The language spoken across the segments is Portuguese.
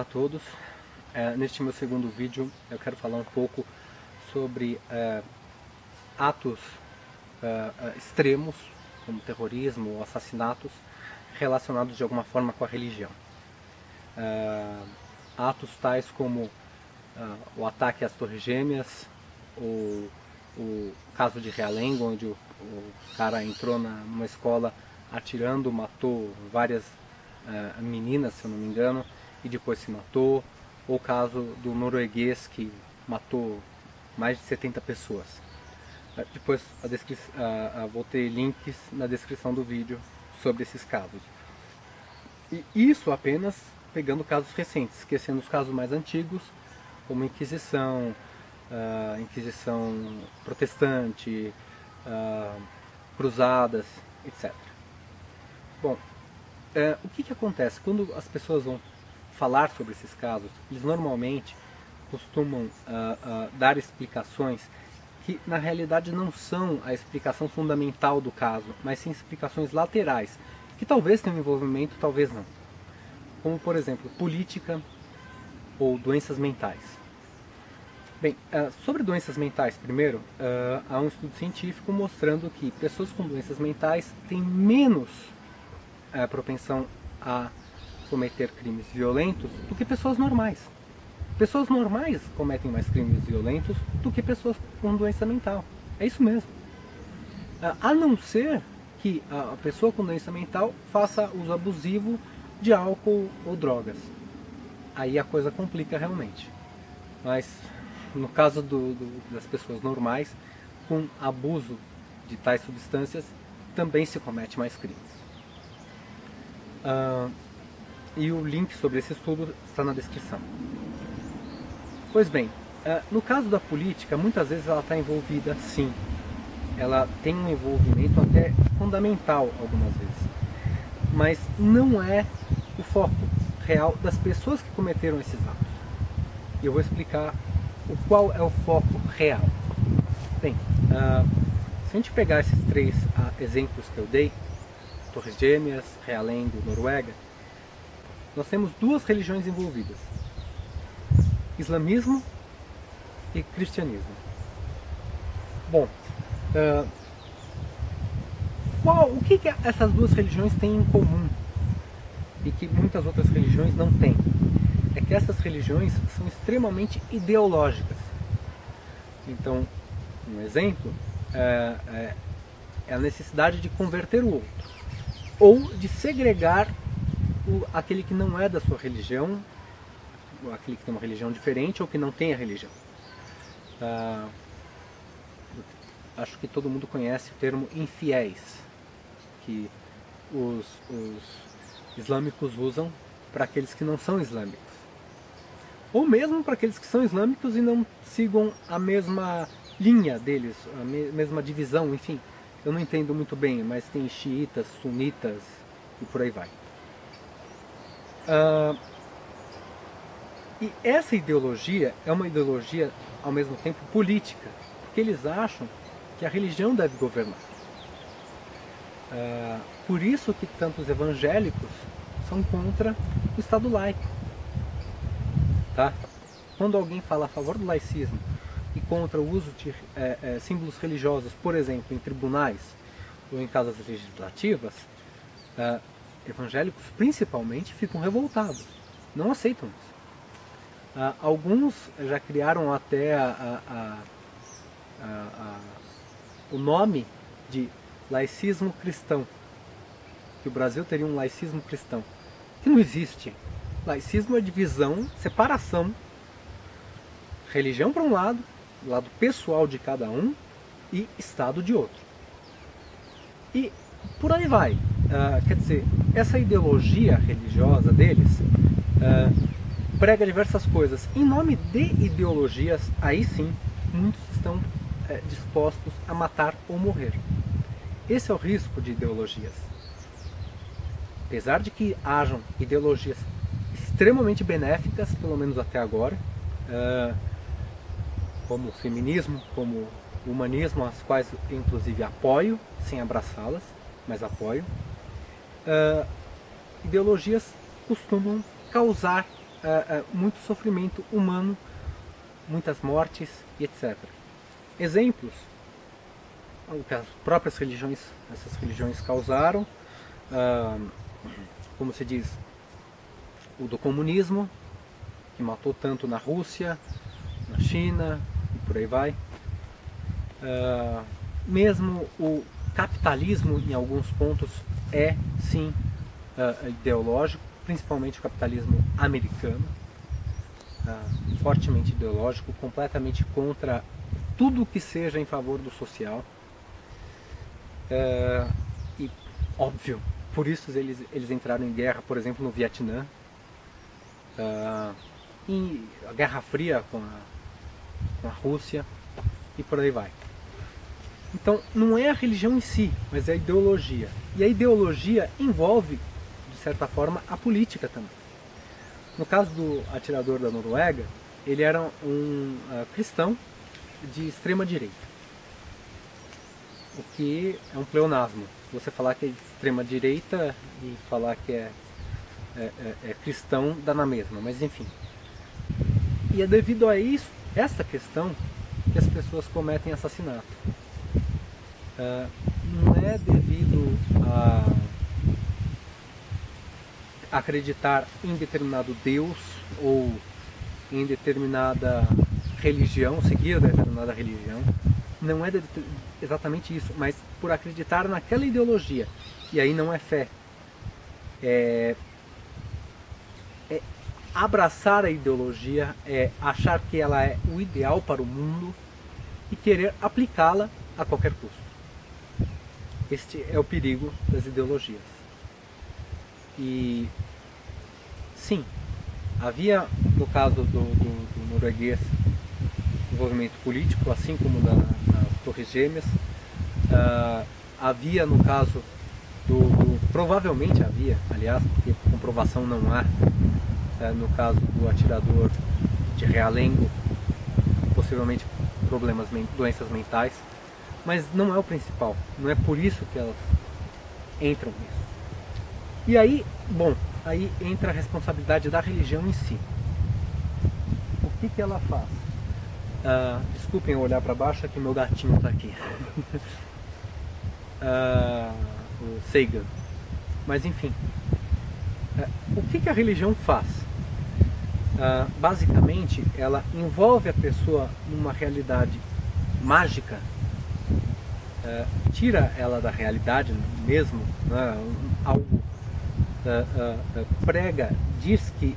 Olá a todos, neste meu segundo vídeo eu quero falar um pouco sobre atos extremos, como terrorismo ou assassinatos, relacionados de alguma forma com a religião. Atos tais como o ataque às Torres Gêmeas, o caso de Realengo, onde o cara entrou numa escola atirando, matou várias meninas, se eu não me engano, e depois se matou, ou o caso do norueguês que matou mais de 70 pessoas. Depois vou ter links na descrição do vídeo sobre esses casos. E isso apenas pegando casos recentes, esquecendo os casos mais antigos, como Inquisição, Inquisição protestante, cruzadas, etc. Bom, o que acontece? Quando as pessoas vão falar sobre esses casos, eles normalmente costumam dar explicações que na realidade não são a explicação fundamental do caso, mas sim explicações laterais, que talvez tenham envolvimento, talvez não. Como, por exemplo, política ou doenças mentais. Bem, sobre doenças mentais, primeiro, há um estudo científico mostrando que pessoas com doenças mentais têm menos propensão a cometer crimes violentos do que pessoas normais. Pessoas normais cometem mais crimes violentos do que pessoas com doença mental. É isso mesmo. A não ser que a pessoa com doença mental faça uso abusivo de álcool ou drogas. Aí a coisa complica realmente. Mas no caso das pessoas normais, com abuso de tais substâncias, também se comete mais crimes. E o link sobre esse estudo está na descrição. Pois bem, no caso da política, muitas vezes ela está envolvida, sim. Ela tem um envolvimento até fundamental algumas vezes. Mas não é o foco real das pessoas que cometeram esses atos. E eu vou explicar qual é o foco real. Bem, se a gente pegar esses três exemplos que eu dei, Torres Gêmeas, Realengo, Noruega, nós temos duas religiões envolvidas: islamismo e cristianismo. Bom, o que essas duas religiões têm em comum e que muitas outras religiões não têm? É que essas religiões são extremamente ideológicas. Então, um exemplo é a necessidade de converter o outro, ou de segregar aquele que não é da sua religião, aquele que tem uma religião diferente ou que não tem a religião. Acho que todo mundo conhece o termo infiéis, que os islâmicos usam para aqueles que não são islâmicos. Ou mesmo para aqueles que são islâmicos e não sigam a mesma linha deles, a mesma divisão, enfim. Eu não entendo muito bem, mas tem xiitas, sunitas e por aí vai. E essa ideologia é uma ideologia ao mesmo tempo política, porque eles acham que a religião deve governar. Por isso que tantos evangélicos são contra o Estado laico. Tá? Quando alguém fala a favor do laicismo e contra o uso de símbolos religiosos, por exemplo, em tribunais ou em casas legislativas, evangélicos principalmente ficam revoltados, não aceitam isso. Alguns já criaram até o nome de laicismo cristão, que o Brasil teria um laicismo cristão, que não existe. Laicismo é divisão, separação, religião para um lado pessoal de cada um e Estado de outro. E por aí vai. Quer dizer, essa ideologia religiosa deles prega diversas coisas. Em nome de ideologias, aí sim, muitos estão dispostos a matar ou morrer. Esse é o risco de ideologias. Apesar de que hajam ideologias extremamente benéficas, pelo menos até agora, como o feminismo, como o humanismo, as quais eu inclusive apoio, sem abraçá-las, mas apoio, ideologias costumam causar muito sofrimento humano, muitas mortes e etc. Exemplos, o que as próprias religiões, essas religiões causaram, como se diz, o do comunismo, que matou tanto na Rússia, na China e por aí vai. Mesmo o capitalismo, em alguns pontos, é sim ideológico, principalmente o capitalismo americano, fortemente ideológico, completamente contra tudo que seja em favor do social. E, óbvio, por isso eles entraram em guerra, por exemplo, no Vietnã, em a Guerra Fria com a Rússia e por aí vai. Então, não é a religião em si, mas é a ideologia. E a ideologia envolve, de certa forma, a política também. No caso do atirador da Noruega, ele era um cristão de extrema direita. O que é um pleonasmo. Você falar que é de extrema direita e falar que é cristão dá na mesma, mas enfim. E é devido a isso, essa questão, que as pessoas cometem assassinato. Não é devido a acreditar em determinado Deus ou em determinada religião, seguir determinada religião. Não é exatamente isso, mas por acreditar naquela ideologia. E aí não é fé. É abraçar a ideologia, é achar que ela é o ideal para o mundo e querer aplicá-la a qualquer custo. Este é o perigo das ideologias. E sim, havia no caso do norueguês envolvimento político, assim como nas Torres Gêmeas. Havia no caso provavelmente havia, aliás, porque comprovação não há, no caso do atirador de Realengo, possivelmente doenças mentais, mas não é o principal, não é por isso que elas entram nisso. E aí, bom, aí entra a responsabilidade da religião em si. O que ela faz? Desculpem eu olhar para baixo, é que meu gatinho está aqui. O Sagan. Mas enfim, o que a religião faz? Basicamente, ela envolve a pessoa numa realidade mágica, tira ela da realidade mesmo, né? Algo prega, diz que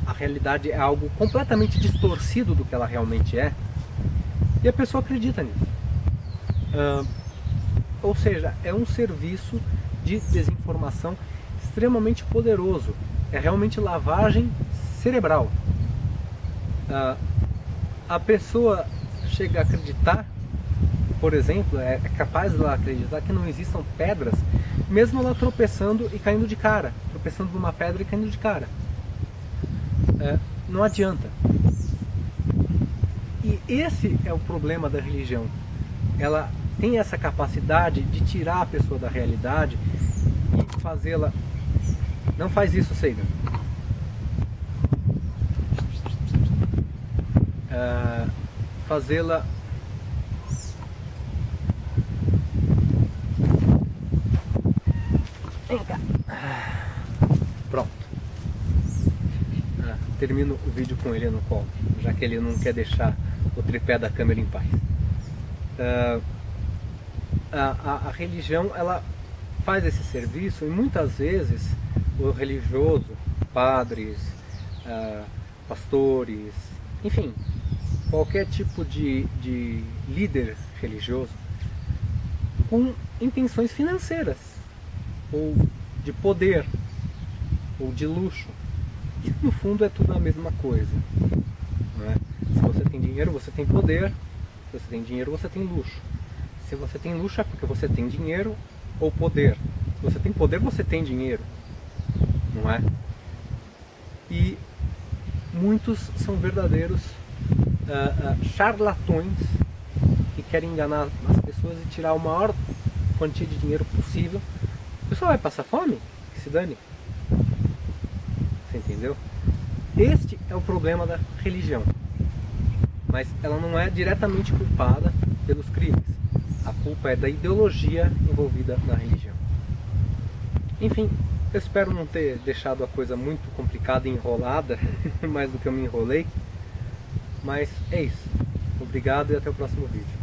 a realidade é algo completamente distorcido do que ela realmente é, e a pessoa acredita nisso. Ou seja, é um serviço de desinformação extremamente poderoso. É realmente lavagem cerebral. A pessoa chega a acreditar, por exemplo, é capaz de ela acreditar que não existam pedras, mesmo ela tropeçando e caindo de cara, tropeçando numa pedra e caindo de cara. Não adianta. E esse é o problema da religião. Ela tem essa capacidade de tirar a pessoa da realidade e fazê-la... Não faz isso, Sagan. Fazê-la... Vem cá. Pronto. Termino o vídeo com ele no colo, já que ele não quer deixar o tripé da câmera em paz. A religião, ela faz esse serviço, e muitas vezes o religioso, padres, pastores, enfim, qualquer tipo de líder religioso, com intenções financeiras, ou de poder, ou de luxo. E no fundo é tudo a mesma coisa, não é? Se você tem dinheiro, você tem poder. Se você tem dinheiro, você tem luxo. Se você tem luxo é porque você tem dinheiro ou poder. Se você tem poder, você tem dinheiro, não é? E muitos são verdadeiros charlatões que querem enganar as pessoas e tirar a maior quantia de dinheiro possível. A pessoa vai passar fome? Que se dane. Você entendeu? Este é o problema da religião. Mas ela não é diretamente culpada pelos crimes. A culpa é da ideologia envolvida na religião. Enfim, eu espero não ter deixado a coisa muito complicada e enrolada, mais do que eu me enrolei. Mas é isso. Obrigado e até o próximo vídeo.